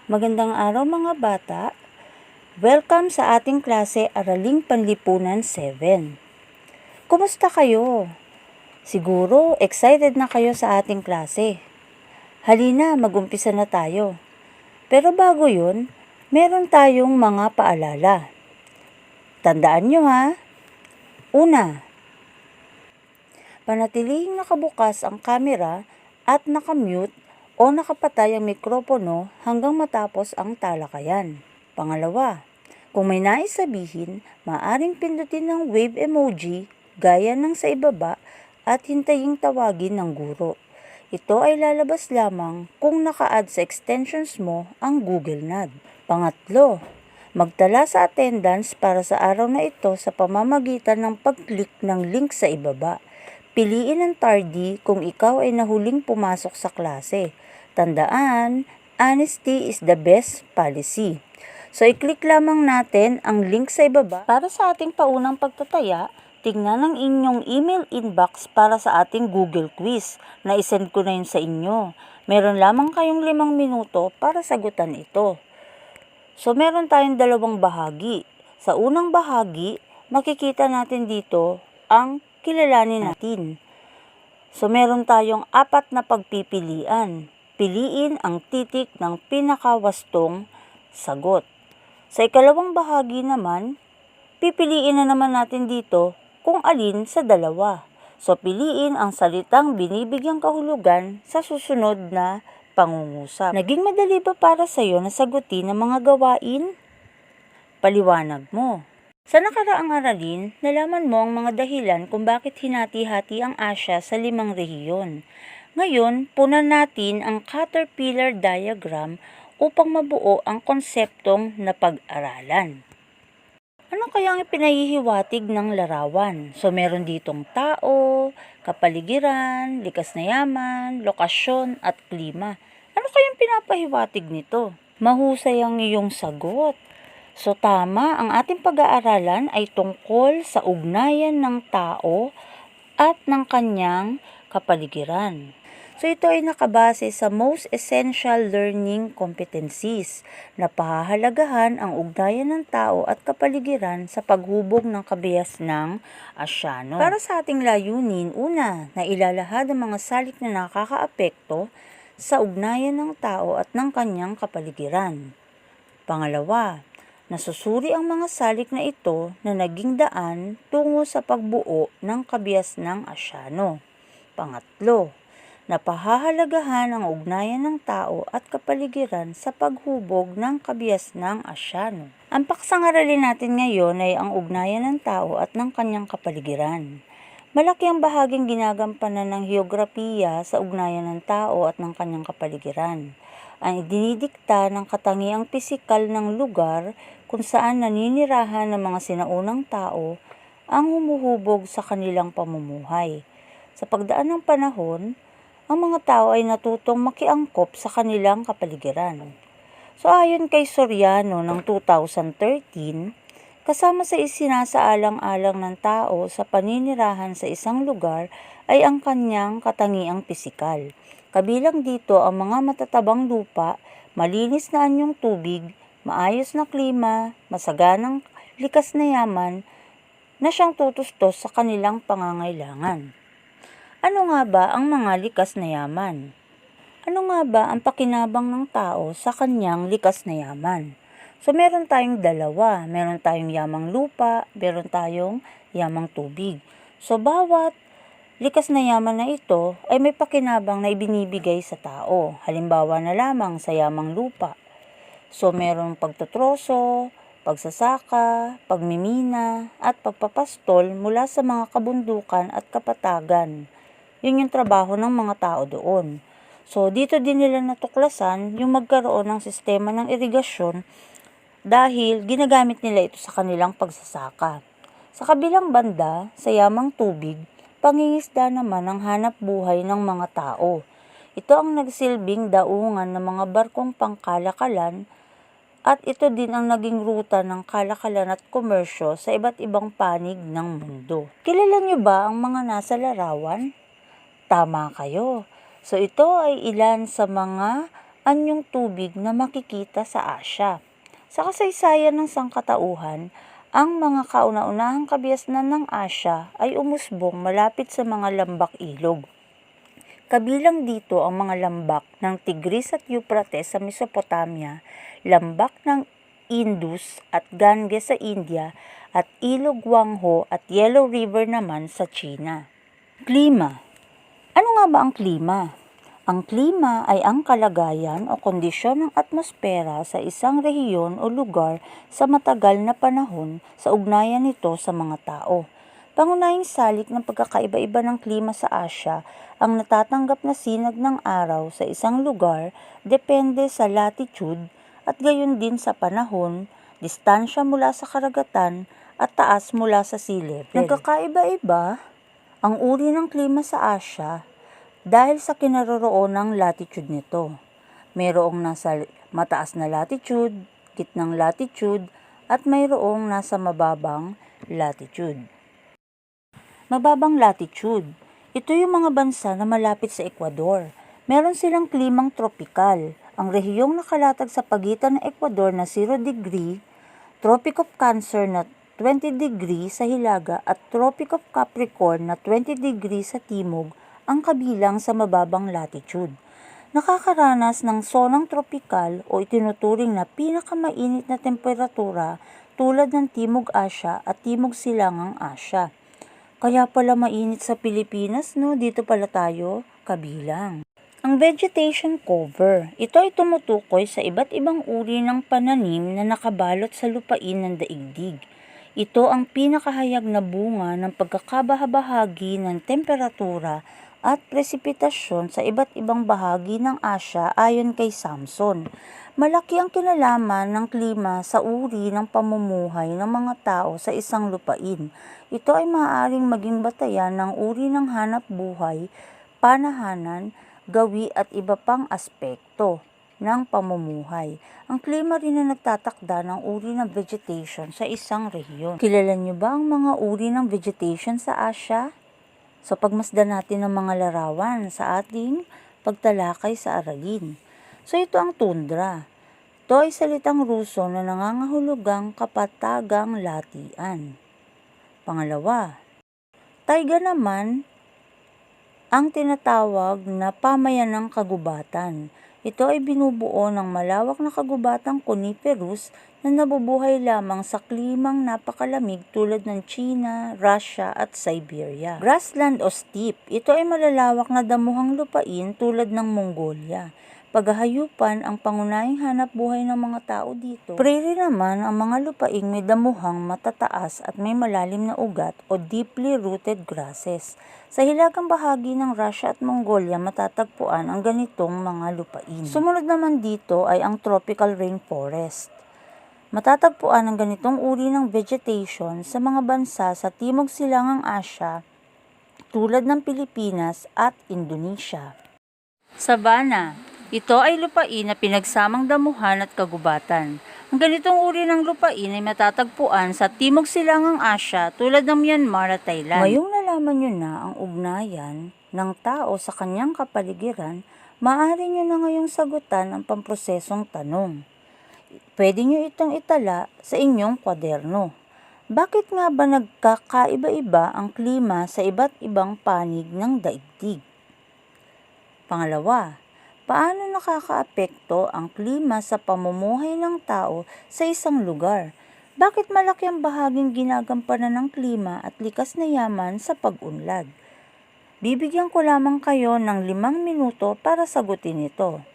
Magandang araw mga bata. Welcome sa ating klase Araling Panlipunan 7. Kumusta kayo? Siguro excited na kayo sa ating klase. Halina, mag-umpisa na tayo. Pero bago yun, meron tayong mga paalala. Tandaan nyo ha. Una, panatilihing nakabukas ang camera at nakamute o nakapatay ang mikropono hanggang matapos ang talakayan. Pangalawa, kung may nais sabihin, maaaring pindutin ng wave emoji gaya ng sa ibaba at hintaying tawagin ng guro. Ito ay lalabas lamang kung naka-add sa extensions mo ang Google Nad. Pangatlo, magtala sa attendance para sa araw na ito sa pamamagitan ng pag-click ng link sa ibaba. Piliin ang tardy kung ikaw ay nahuling pumasok sa klase. Tandaan, honesty is the best policy. So, i-click lamang natin ang link sa ibaba para sa ating paunang pagtataya. Tingnan ang inyong email inbox para sa ating Google quiz na isend ko na yun sa inyo. Meron lamang kayong 5 minuto para sagutan ito. So, meron tayong 2 bahagi. Sa unang bahagi, makikita natin dito ang kilalanin natin. So, meron tayong 4 na pagpipilian. Piliin ang titik ng pinakawastong sagot. Sa ikalawang bahagi naman, pipiliin na naman natin dito kung alin sa dalawa. So, piliin ang salitang binibigyang kahulugan sa susunod na pangungusap. Naging madali ba para sa iyo na sagutin ang mga gawain? Paliwanag mo. Sa nakaraang aralin, nalaman mo ang mga dahilan kung bakit hinati-hati ang Asya sa 5 rehiyon. Ngayon, punan natin ang caterpillar diagram upang mabuo ang konseptong napag-aralan. Ano kaya ang pinahihiwatig ng larawan? So, meron ditong tao, kapaligiran, likas na yaman, lokasyon, at klima. Ano kayang pinapahiwatig nito? Mahusay ang iyong sagot. So, tama, ang ating pag-aaralan ay tungkol sa ugnayan ng tao at ng kanyang kapaligiran. So, ito ay nakabase sa most essential learning competencies na pahahalagahan ang ugnayan ng tao at kapaligiran sa paghubog ng kabias ng Asyano. Para sa ating layunin, una, na ilalahad ang mga salik na nakakaapekto sa ugnayan ng tao at ng kanyang kapaligiran. Pangalawa, nasusuri ang mga salik na ito na naging daan tungo sa pagbuo ng kabias ng Asyano. Pangatlo, napahahalagahan ang ugnayan ng tao at kapaligiran sa paghubog ng kabias ng Asyano. Ang paksang aralin natin ngayon ay ang ugnayan ng tao at ng kanyang kapaligiran. Malaki ang bahaging ginagampanan ng heograpiya sa ugnayan ng tao at ng kanyang kapaligiran. Ang idinidikta ng katangiang pisikal ng lugar kung saan naninirahan ng mga sinaunang tao ang humuhubog sa kanilang pamumuhay. Sa pagdaan ng panahon, ang mga tao ay natutong makiangkop sa kanilang kapaligiran. So, ayon kay Soriano ng 2013, kasama sa isinasaalang-alang ng tao sa paninirahan sa isang lugar ay ang kanyang katangiang pisikal. Kabilang dito ang mga matatabang lupa, malinis na anyong tubig, maayos na klima, masaganang likas na yaman na siyang tutustos sa kanilang pangangailangan. Ano nga ba ang mga likas na yaman? Ano nga ba ang pakinabang ng tao sa kanyang likas na yaman? So, meron tayong 2. Meron tayong yamang lupa, meron tayong yamang tubig. So, bawat likas na yaman na ito ay may pakinabang na ibinibigay sa tao. Halimbawa na lamang sa yamang lupa. So, merong pagtutroso, pagsasaka, pagmimina, at pagpapastol mula sa mga kabundukan at kapatagan. Yun yung trabaho ng mga tao doon. So, dito din nila natuklasan yung magkaroon ng sistema ng irigasyon dahil ginagamit nila ito sa kanilang pagsasaka. Sa kabilang banda, sa yamang tubig, pangingisda naman ang hanap buhay ng mga tao. Ito ang nagsilbing daungan ng mga barkong pangkalakalan at ito din ang naging ruta ng kalakalan at komersyo sa iba't ibang panig ng mundo. Kilala niyo ba ang mga nasa larawan? Tama kayo. So, ito ay ilan sa mga anyong tubig na makikita sa Asya. Sa kasaysayan ng sangkatauhan, ang mga kauna-unahang kabiasnan ng Asya ay umusbong malapit sa mga lambak-ilog. Kabilang dito ang mga lambak ng Tigris at Euphrates sa Mesopotamia, lambak ng Indus at Ganges sa India, at Ilog Wangho at Yellow River naman sa China. Klima. Ano nga ba ang klima? Ang klima ay ang kalagayan o kondisyon ng atmosfera sa isang rehiyon o lugar sa matagal na panahon sa ugnayan nito sa mga tao. Pangunahing salik ng pagkakaiba-iba ng klima sa Asya ang natatanggap na sinag ng araw sa isang lugar depende sa latitude at gayon din sa panahon, distansya mula sa karagatan at taas mula sa sea level. Nagkakaiba-iba ang uri ng klima sa Asya dahil sa kinaroroonang latitude nito. Mayroong nasa mataas na latitude, gitnang latitude, at mayroong nasa mababang latitude. Mababang latitude. Ito yung mga bansa na malapit sa Ecuador. Meron silang klimang tropikal. Ang rehiyong nakalatag sa pagitan ng Ecuador na 0 degree, Tropic of Cancer na 20 degree sa hilaga at Tropic of Capricorn na 20 degree sa timog ang kabilang sa mababang latitude. Nakakaranas ng zonang tropikal o itinuturing na pinakamainit na temperatura tulad ng Timog Asya at Timog Silangang Asya. Kaya pala mainit sa Pilipinas, no? Dito pala tayo kabilang. Ang vegetation cover, ito ay tumutukoy sa iba't ibang uri ng pananim na nakabalot sa lupain ng daigdig. Ito ang pinakahayag na bunga ng pagkakabahabahagi ng temperatura at presipitasyon sa iba't ibang bahagi ng Asya ayon kay Samson. Malaki ang kinalaman ng klima sa uri ng pamumuhay ng mga tao sa isang lupain. Ito ay maaaring maging batayan ng uri ng hanap buhay, panahanan, gawi at iba pang aspekto ng pamumuhay. Ang klima rin na nagtatakda ng uri ng vegetation sa isang rehiyon. Kilala niyo ba ang mga uri ng vegetation sa Asya? So pagmasdan natin ng mga larawan sa ating pagtalakay sa aralin. So ito ang tundra. Ito ay salitang Ruso na nangangahulugang kapatagang latian. Pangalawa, taiga naman ang tinatawag na pamayanang kagubatan. Ito ay binubuo ng malawak na kagubatang coniferous na nabubuhay lamang sa klimang napakalamig tulad ng China, Russia at Siberia. Grassland o steppe, ito ay malalawak na damuhang lupain tulad ng Mongolia. Paghahayupan ang pangunahing hanap buhay ng mga tao dito. Prairie naman ang mga lupaing may damuhang matataas at may malalim na ugat o deeply rooted grasses. Sa hilagang bahagi ng Russia at Mongolia matatagpuan ang ganitong mga lupain. Sumunod naman dito ay ang tropical rainforest. Matatagpuan ang ganitong uri ng vegetation sa mga bansa sa Timog Silangang Asya tulad ng Pilipinas at Indonesia. Savanna. Ito ay lupain na pinagsamang damuhan at kagubatan. Ang ganitong uri ng lupain ay matatagpuan sa Timog Silangang Asya tulad ng Myanmar at Thailand. Ngayong nalaman nyo na ang ugnayan ng tao sa kanyang kapaligiran, maaari nyo na ngayong sagutan ang pamprosesong tanong. Pwede nyo itong itala sa inyong kwaderno. Bakit nga ba nagkakaiba-iba ang klima sa iba't ibang panig ng daigdig? Pangalawa, paano nakakaapekto ang klima sa pamumuhay ng tao sa isang lugar? Bakit malaki ang bahaging ginagampanan ng klima at likas na yaman sa pag-unlad? Bibigyan ko lamang kayo ng 5 minuto para sagutin ito.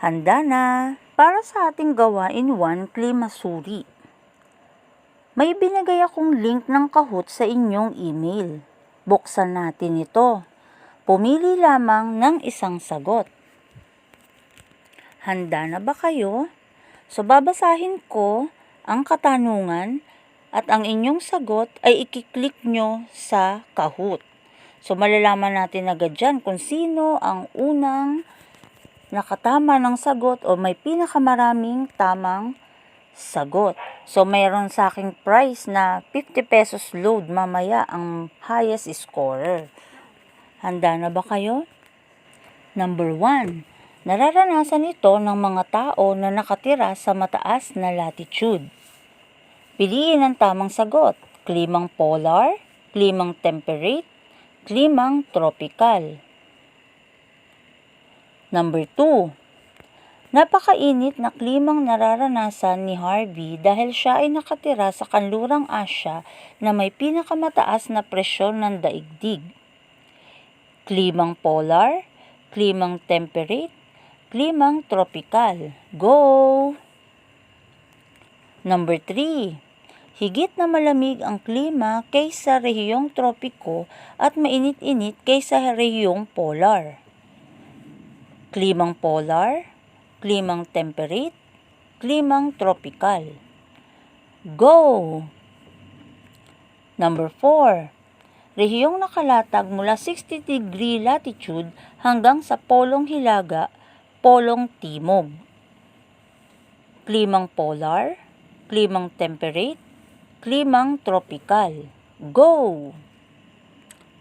Handa na! Para sa ating gawain 1, klima suri. May binigay akong link ng Kahoot sa inyong email. Buksan natin ito. Pumili lamang ng isang sagot. Handa na ba kayo? So babasahin ko ang katanungan at ang inyong sagot ay ikiklik nyo sa Kahoot. So malalaman natin agad dyan kung sino ang unang nakatama ng sagot o may pinakamaraming tamang sagot. So mayroon sa aking prize na 50 pesos load mamaya ang highest scorer. Handa na ba kayo? Number 1. Nararanasan ito ng mga tao na nakatira sa mataas na latitude. Piliin ang tamang sagot: klimang polar, klimang temperate, klimang tropical. Number 2. Napakainit na klimang nararanasan ni Harvey dahil siya ay nakatira sa kanlurang Asya na may pinakamataas na presyon ng daigdig. Klimang polar, klimang temperate, klimang tropical. Go! Number 3. Higit na malamig ang klima kaysa rehiyong tropiko at mainit-init kaysa rehiyong polar. Klimang polar, klimang temperate, klimang tropical. Go! Number 4. Rehiyong nakalatag mula 60° latitude hanggang sa polong hilaga, polong timog. Klimang polar, klimang temperate, klimang tropical. Go!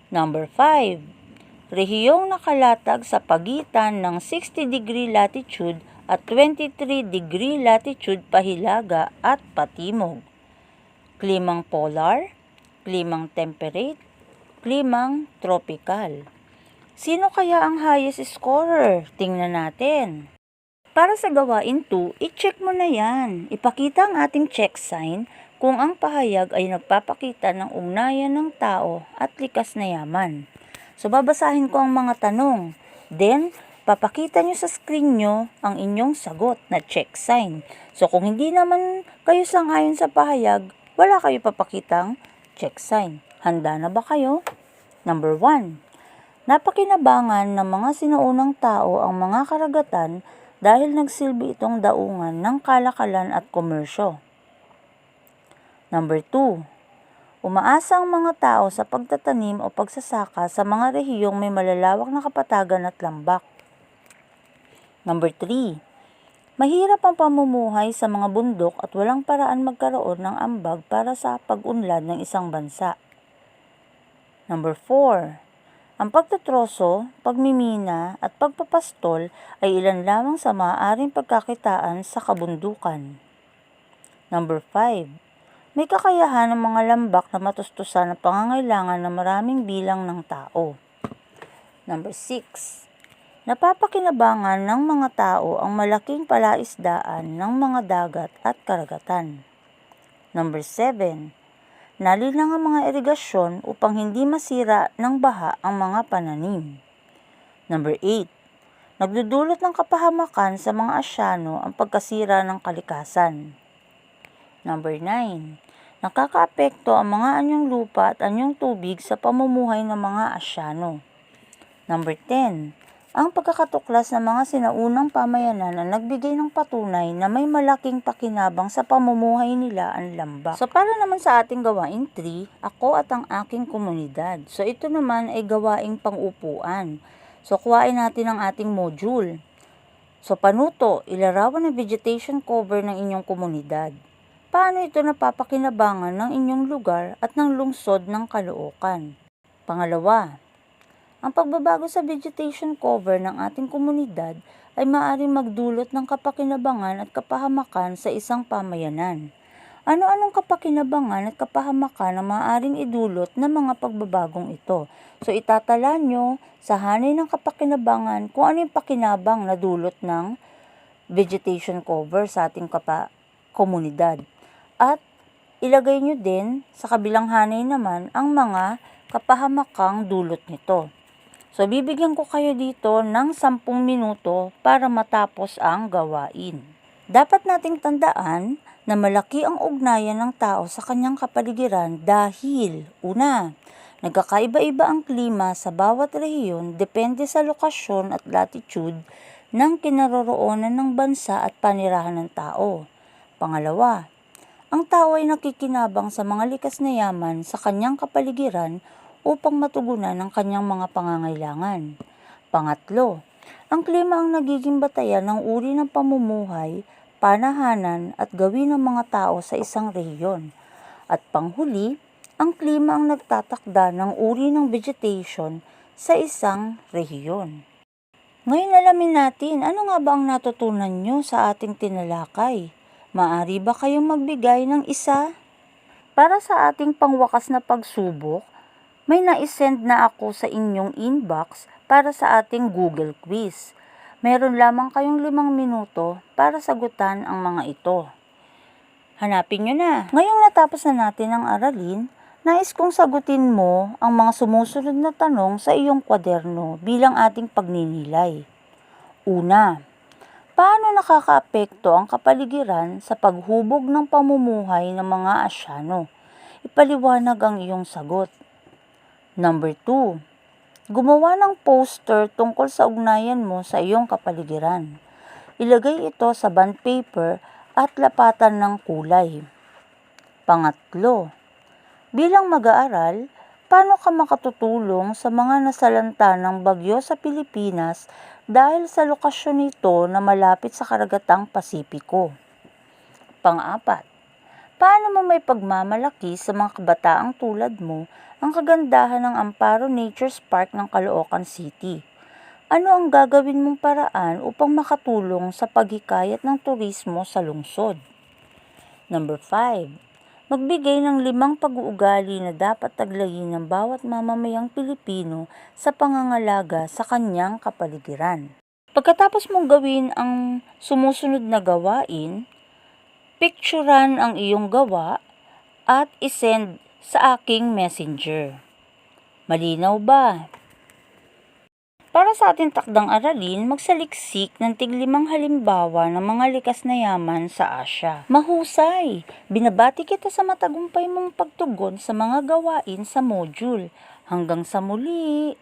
Number 5. Rehiyong nakalatag sa pagitan ng 60° latitude at 23° latitude pahilaga at patimog. Klimang polar, klimang temperate, klimang tropical. Sino kaya ang highest scorer? Tingnan natin. Para sa gawain 2, i-check mo na yan. Ipakita ang ating check sign kung ang pahayag ay nagpapakita ng ugnayan ng tao at likas na yaman. So, babasahin ko ang mga tanong. Then, papakita nyo sa screen nyo ang inyong sagot na check sign. So, kung hindi naman kayo sangayon sa pahayag, wala kayo papakitang check sign. Handa na ba kayo? Number 1. Napakinabangan ng mga sinaunang tao ang mga karagatan dahil nagsilbi itong daungan ng kalakalan at komersyo. Number 2. Umaasa ang mga tao sa pagtatanim o pagsasaka sa mga rehiyong may malalawak na kapatagan at lambak. Number 3. Mahirap ang pamumuhay sa mga bundok at walang paraan magkaroon ng ambag para sa pag-unlad ng isang bansa. Number 4. Ang pagtatroso, pagmimina at pagpapastol ay ilan lamang sa maaaring pagkakitaan sa kabundukan. Number 5. May kakayahan ng mga lambak na matustusan ang pangangailangan ng maraming bilang ng tao. Number 6. Napapakinabangan ng mga tao ang malaking palaisdaan ng mga dagat at karagatan. Number 7. Nalilang ang mga irigasyon upang hindi masira ng baha ang mga pananim. Number 8. Nagdudulot ng kapahamakan sa mga Asyano ang pagkasira ng kalikasan. Number 9. Nakakaapekto ang mga anyong lupa at anyong tubig sa pamumuhay ng mga Asyano. Number 10. Ang pagkakatuklas ng mga sinaunang pamayanan na nagbigay ng patunay na may malaking pakinabang sa pamumuhay nila ang lambak. So para naman sa ating gawain 3, ako at ang aking komunidad. So ito naman ay gawaing pang-upuan. So kuhain natin ang ating module. So panuto, ilarawan ang vegetation cover ng inyong komunidad. Paano ito napapakinabangan ng inyong lugar at ng lungsod ng Caloocan? Pangalawa, ang pagbabago sa vegetation cover ng ating komunidad ay maaaring magdulot ng kapakinabangan at kapahamakan sa isang pamayanan. Ano-anong kapakinabangan at kapahamakan ang maaaring idulot ng mga pagbabagong ito? So itatala nyo sa hanay ng kapakinabangan kung ano yung pakinabang na dulot ng vegetation cover sa ating komunidad. At ilagay nyo din sa kabilang hanay naman ang mga kapahamakang dulot nito. So, bibigyan ko kayo dito ng 10 minuto para matapos ang gawain. Dapat nating tandaan na malaki ang ugnayan ng tao sa kanyang kapaligiran dahil, una, nagkakaiba-iba ang klima sa bawat rehiyon depende sa lokasyon at latitude ng kinaroroonan ng bansa at panirahan ng tao. Pangalawa, ang tao ay nakikinabang sa mga likas na yaman sa kanyang kapaligiran upang matugunan ang kanyang mga pangangailangan. Pangatlo, ang klima ang nagiging batayan ng uri ng pamumuhay, panahanan at gawin ng mga tao sa isang rehiyon. At panghuli, ang klima ang nagtatakda ng uri ng vegetation sa isang rehiyon. Ngayon alamin natin, ano nga ba ang natutunan nyo sa ating tinalakay? Maaari ba kayong magbigay ng isa? Para sa ating pangwakas na pagsubok, may naisend na ako sa inyong inbox para sa ating Google Quiz. Meron lamang kayong 5 minuto para sagutan ang mga ito. Hanapin nyo na. Ngayong natapos na natin ang aralin, nais kong sagutin mo ang mga sumusunod na tanong sa iyong kwaderno bilang ating pagninilay. Una, paano nakakaapekto ang kapaligiran sa paghubog ng pamumuhay ng mga Asyano? Ipaliwanag ang iyong sagot. Number 2, gumawa ng poster tungkol sa ugnayan mo sa iyong kapaligiran. Ilagay ito sa bond paper at lapatan ng kulay. Pangatlo, bilang mag-aaral, paano ka makatutulong sa mga nasalanta ng bagyo sa Pilipinas dahil sa lokasyon nito na malapit sa karagatang Pasipiko? Pang-apat, paano mo may pagmamalaki sa mga kabataang tulad mo ang kagandahan ng Amparo Nature Park ng Caloocan City? Ano ang gagawin mong paraan upang makatulong sa paghikayat ng turismo sa lungsod? Number 5. Magbigay ng 5 pag-uugali na dapat taglayin ng bawat mamamayang Pilipino sa pangangalaga sa kanyang kapaligiran. Pagkatapos mong gawin ang sumusunod na gawain, picturean ang iyong gawa at isend sa aking messenger. Malinaw ba? Para sa ating takdang aralin, magsaliksik ng tig-5 halimbawa ng mga likas na yaman sa Asya. Mahusay! Binabati kita sa matagumpay mong pagtugon sa mga gawain sa module. Hanggang sa muli!